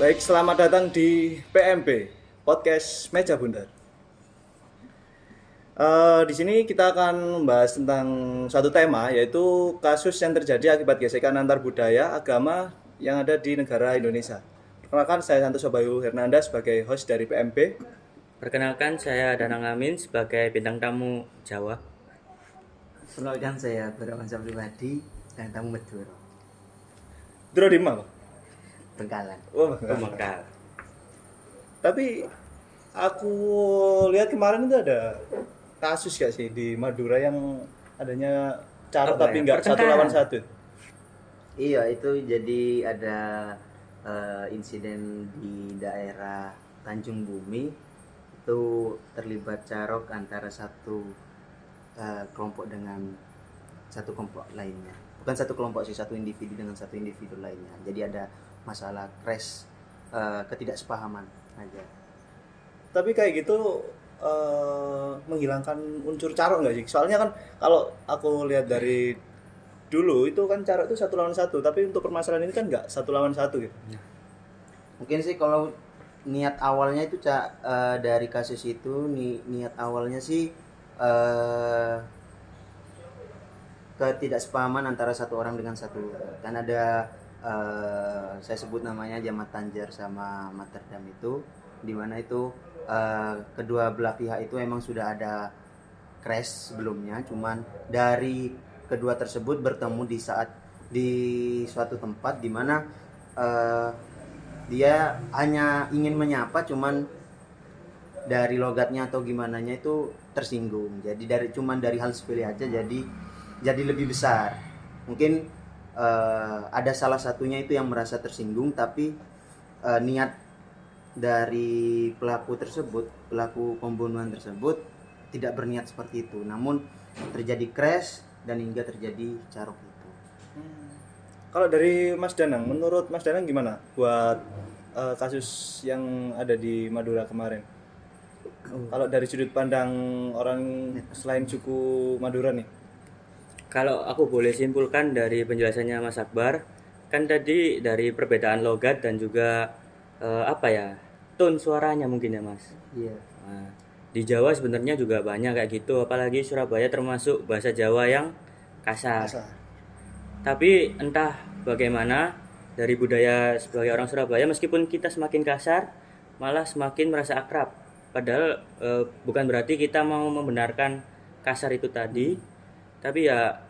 Baik, selamat datang di PMB, Podcast Meja Bundar. Di sini kita akan membahas tentang suatu tema, yaitu kasus yang terjadi akibat gesekan antar budaya, agama yang ada di negara Indonesia. Perkenalkan, saya Santoso Bayu Hernanda sebagai host dari PMB. Perkenalkan, saya Danang Amin sebagai bintang tamu Jawa. Perkenalkan saya Berawansa Pribadi dan tamu Madura, Dro di mana? Bengkalan. Oh, Pemengkal. tapi aku lihat kemarin itu ada kasus gak sih di Madura yang adanya carok Apa tapi ya? nggak satu Pertengkaran. lawan satu. Iya, itu jadi ada insiden di daerah Tanjung Bumi. Itu terlibat carok antara satu kelompok dengan satu kelompok lainnya. Bukan satu kelompok sih, satu individu dengan satu individu lainnya. Jadi ada masalah crash, ketidaksepahaman aja. Tapi kayak gitu menghilangkan unsur carok nggak sih? Soalnya kan kalau aku lihat dari dulu itu kan carok itu satu lawan satu, tapi untuk permasalahan ini kan nggak satu lawan satu gitu. Mungkin sih kalau niat awalnya itu dari kasus itu niat awalnya sih ketidaksepahaman antara satu orang dengan satu, kan ada saya sebut namanya Jamat Tanjar sama Materdam, itu dimana itu kedua belah pihak itu emang sudah ada crash sebelumnya, cuman dari kedua tersebut bertemu di suatu tempat dimana dia hanya ingin menyapa, cuman dari logatnya atau gimananya itu tersinggung. Jadi cuman dari hal sepele aja jadi lebih besar. Mungkin ada salah satunya itu yang merasa tersinggung, tapi niat dari pelaku pembunuhan tersebut tidak berniat seperti itu. Namun terjadi crash dan hingga terjadi carok itu. Kalau dari Mas Danang, menurut Mas Danang gimana buat kasus yang ada di Madura kemarin? Kalau dari sudut pandang orang selain suku Madura nih. Kalau aku boleh simpulkan dari penjelasannya Mas Akbar, kan tadi dari perbedaan logat dan juga tone suaranya mungkin ya Mas. Iya. Nah, di Jawa sebenarnya juga banyak kayak gitu, apalagi Surabaya termasuk bahasa Jawa yang kasar. Tapi entah bagaimana dari budaya sebagai orang Surabaya, meskipun kita semakin kasar, malah semakin merasa akrab. Padahal bukan berarti kita mau membenarkan kasar itu tadi, tapi ya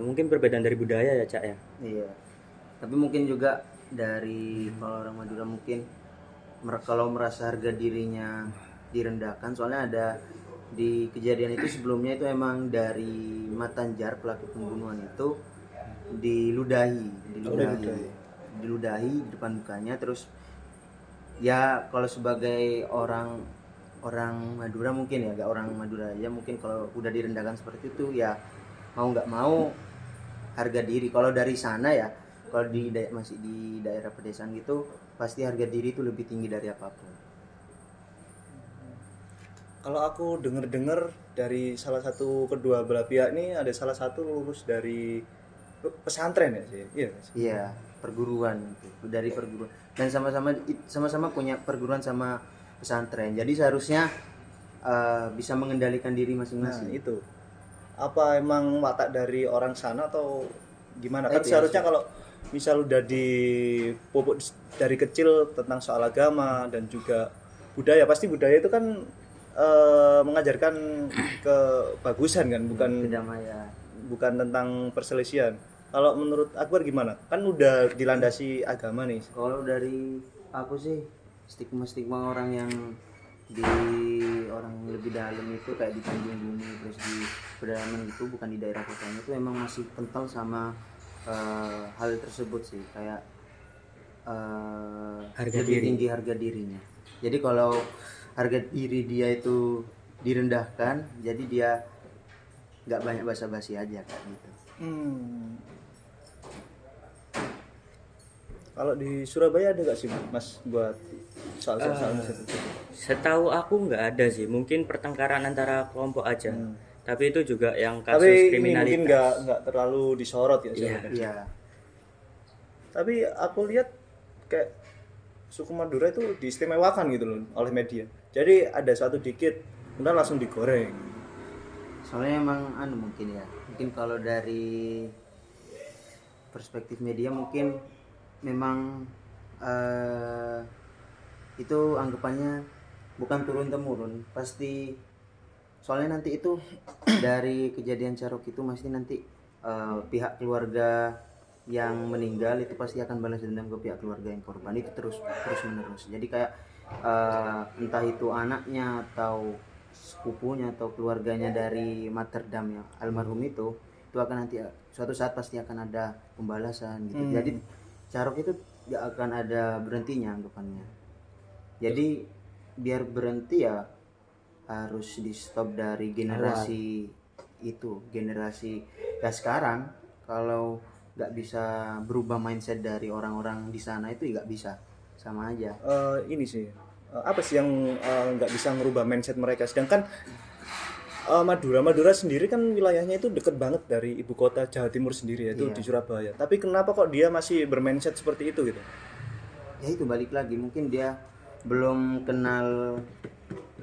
mungkin perbedaan dari budaya ya Cak ya. Iya. Tapi mungkin juga dari kalau orang Madura mungkin kalau merasa harga dirinya direndahkan, soalnya ada di kejadian itu sebelumnya itu emang dari Matanjar pelaku pembunuhan itu diludahi di depan mukanya. Terus ya kalau sebagai orang Madura mungkin ya, gak orang Madura aja mungkin kalau udah direndahkan seperti itu ya mau nggak mau harga diri. Kalau dari sana ya, kalau masih di daerah pedesaan gitu, pasti harga diri itu lebih tinggi dari apapun. Kalau aku dengar dari salah satu kedua belah pihak ini, ada salah satu lulus dari pesantren ya sih. Iya. Iya, perguruan itu, dari perguruan, dan sama-sama punya perguruan sama pesantren. Jadi seharusnya bisa mengendalikan diri masing-masing. Nah, itu. Apa emang watak dari orang sana atau gimana? Kan Itu ya, seharusnya kalau misal udah dipupuk dari kecil tentang soal agama dan juga budaya, pasti budaya itu kan mengajarkan kebagusan kan, kedamaian. bukan tentang perselisihan. Kalau menurut Akbar gimana? Kan udah dilandasi agama nih. Kalau dari aku sih, stigma orang yang di orang lebih dalam itu kayak di Tanjung Bumi, terus di pedalaman itu, bukan di daerah kotanya, itu emang masih kental sama hal tersebut sih, kayak lebih tinggi harga dirinya. Jadi kalau harga diri dia itu direndahkan, jadi dia nggak banyak basa-basi aja kayak gitu. Kalau di Surabaya ada nggak sih Mas buat soal-soal itu? Setahu aku nggak ada sih, mungkin pertengkaran antara kelompok aja. Tapi itu juga yang kasus Tapi ini kriminalitas. mungkin nggak terlalu disorot ya. Iya. Iya. Tapi aku lihat kayak suku Madura itu diistimewakan gitu loh oleh media. Jadi ada satu dikit, kemudian langsung digoreng. Soalnya emang mungkin ya, mungkin kalau dari perspektif media mungkin memang itu anggapannya bukan turun temurun, pasti soalnya nanti itu dari kejadian Carok itu pasti nanti pihak keluarga yang meninggal itu pasti akan balas dendam ke pihak keluarga yang korban, itu terus menerus. Jadi kayak entah itu anaknya atau sepupunya atau keluarganya dari Materdam yang almarhum itu akan nanti suatu saat pasti akan ada pembalasan gitu. Jadi Carok itu gak akan ada berhentinya anggapannya. Jadi biar berhenti ya harus di stop dari generasi itu, generasi ya sekarang. Kalau nggak bisa berubah mindset dari orang-orang di sana itu nggak bisa, sama aja. Ini sih apa sih yang nggak bisa merubah mindset mereka, sedangkan Madura sendiri kan wilayahnya itu deket banget dari ibu kota Jawa Timur sendiri, yaitu di Surabaya. Tapi kenapa kok dia masih bermindset seperti itu gitu? Ya itu balik lagi, mungkin dia belum kenal,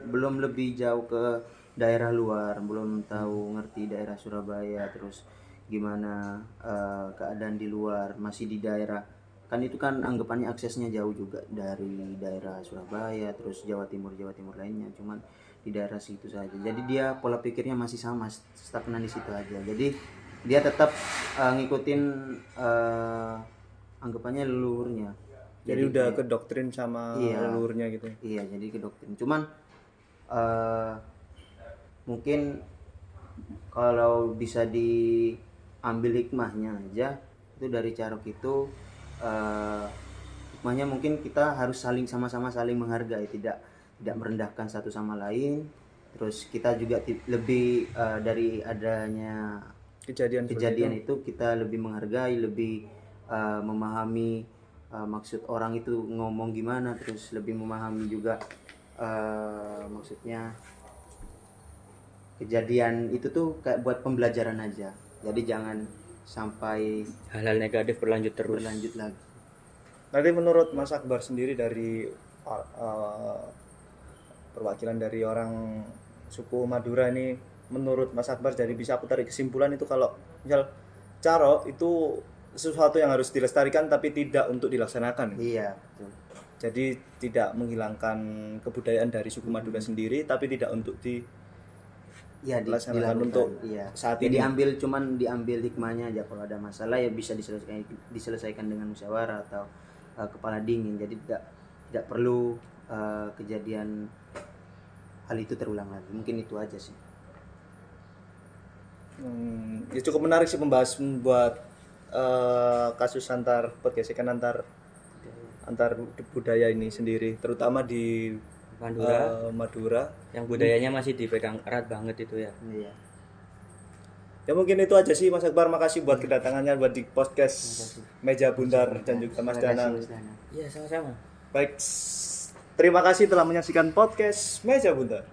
belum lebih jauh ke daerah luar, belum tahu ngerti daerah Surabaya, terus gimana keadaan di luar, masih di daerah kan itu kan anggapannya aksesnya jauh juga dari daerah Surabaya, terus Jawa Timur lainnya, cuman di daerah situ saja. Jadi dia pola pikirnya masih sama, stagnan di situ aja. Jadi dia tetap ngikutin anggapannya leluhurnya. Jadi udah ke doktrin sama leluhurnya gitu. Iya, jadi ke doktrin. Cuman mungkin kalau bisa diambil hikmahnya aja itu dari Carok itu, hikmahnya mungkin kita harus sama-sama saling menghargai, tidak merendahkan satu sama lain. Terus kita juga lebih dari adanya kejadian itu kita lebih menghargai, lebih memahami maksud orang itu ngomong gimana, terus lebih memahami juga maksudnya kejadian itu tuh kayak buat pembelajaran aja. Jadi jangan sampai hal-hal negatif berlanjut lagi. Nanti menurut Mas Akbar sendiri dari perwakilan dari orang suku Madura ini, menurut Mas Akbar jadi bisa aku tarik kesimpulan itu kalau misal Carok itu sesuatu yang harus dilestarikan tapi tidak untuk dilaksanakan. Iya, betul. Jadi tidak menghilangkan kebudayaan dari suku Madura sendiri, tapi tidak untuk dilaksanakan untuk saat ini. Diambil hikmahnya aja. Kalau ada masalah ya bisa diselesaikan dengan musyawarah atau kepala dingin. Jadi tidak perlu kejadian hal itu terulang lagi. Mungkin itu aja sih. Ya cukup menarik sih pembahasan buat kasus pergesekan antar budaya ini sendiri, terutama di Madura yang budayanya masih dipegang erat banget itu ya. Iya. Ya mungkin itu aja sih Mas Akbar, makasih buat kedatangannya buat di podcast Meja Bundar dan juga Mas Danang. Iya, sama-sama. Baik, terima kasih telah menyaksikan podcast Meja Bundar.